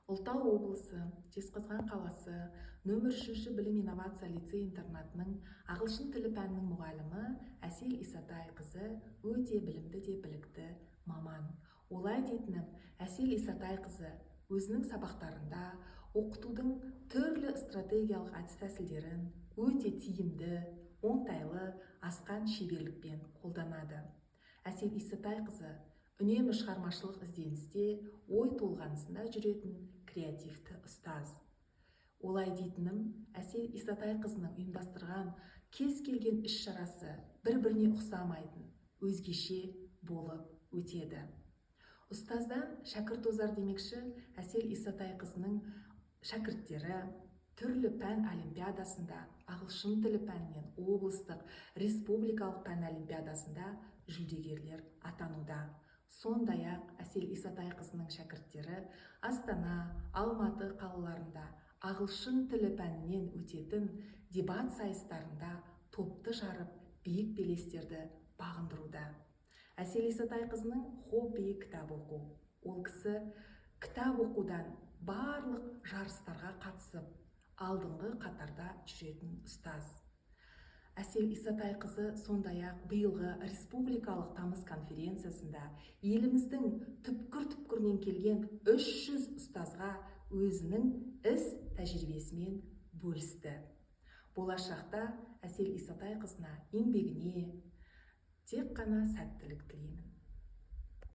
Ұлытау облысы, Жезқазған қаласы, нөмір 3 білім инновация лицей-интернатының ағылшын тілі пәнінің мұғалімі Әсел Исатайқызы өте білімді де білікті маман. Олай дейтінім, Әсел Исатайқызы өзінің сабақтарында оқытудың түрлі стратегиялық әдіс-тәсілдерін өте тиімді, оңтайлы, асқан шеберлікпен қолданады. Әсел Исатайқызы үнемі шығармашылық ізденісте, ой толғанысында жүретін креативті ұстаз. Олай дейтінім, Әсел Исатайқызының ұйымдастырған кез келген іс-шарасы бір-біріне ұқсамайтын, өзгеше болып өтеді. Ұстаздан шәкірт озар демекші, Әсел Исатайқызының шәкірттері түрлі пән олимпиадасында, ағылшын тілі пәнінен облыстық, республикалық пән олимпиадасында жүлдегерлер атануда. Сондай-ақ Әсел Исатайқызының шәкірттері Астана, Алматы қалаларында ағылшын тілі пәнінен өтетін дебат сайыстарында топты жарып, биік белестерді бағындыруда. Әсел Исатайқызының хоббиі кітап оқу. Ол кісі кітап оқудан барлық жарыстарға қатысып, алдыңғы қатарда жүретін ұстаз. Әсел Исатайқызы сондай-ақ биылғы республикалық тамыз конференциясында еліміздің түпкір-түпкірінен келген 300 ұстазға өзінің іс тәжірибесімен бөлісті. Болашақта Әсел Исатайқызына еңбегіне тек қана сәттілік тілеймін.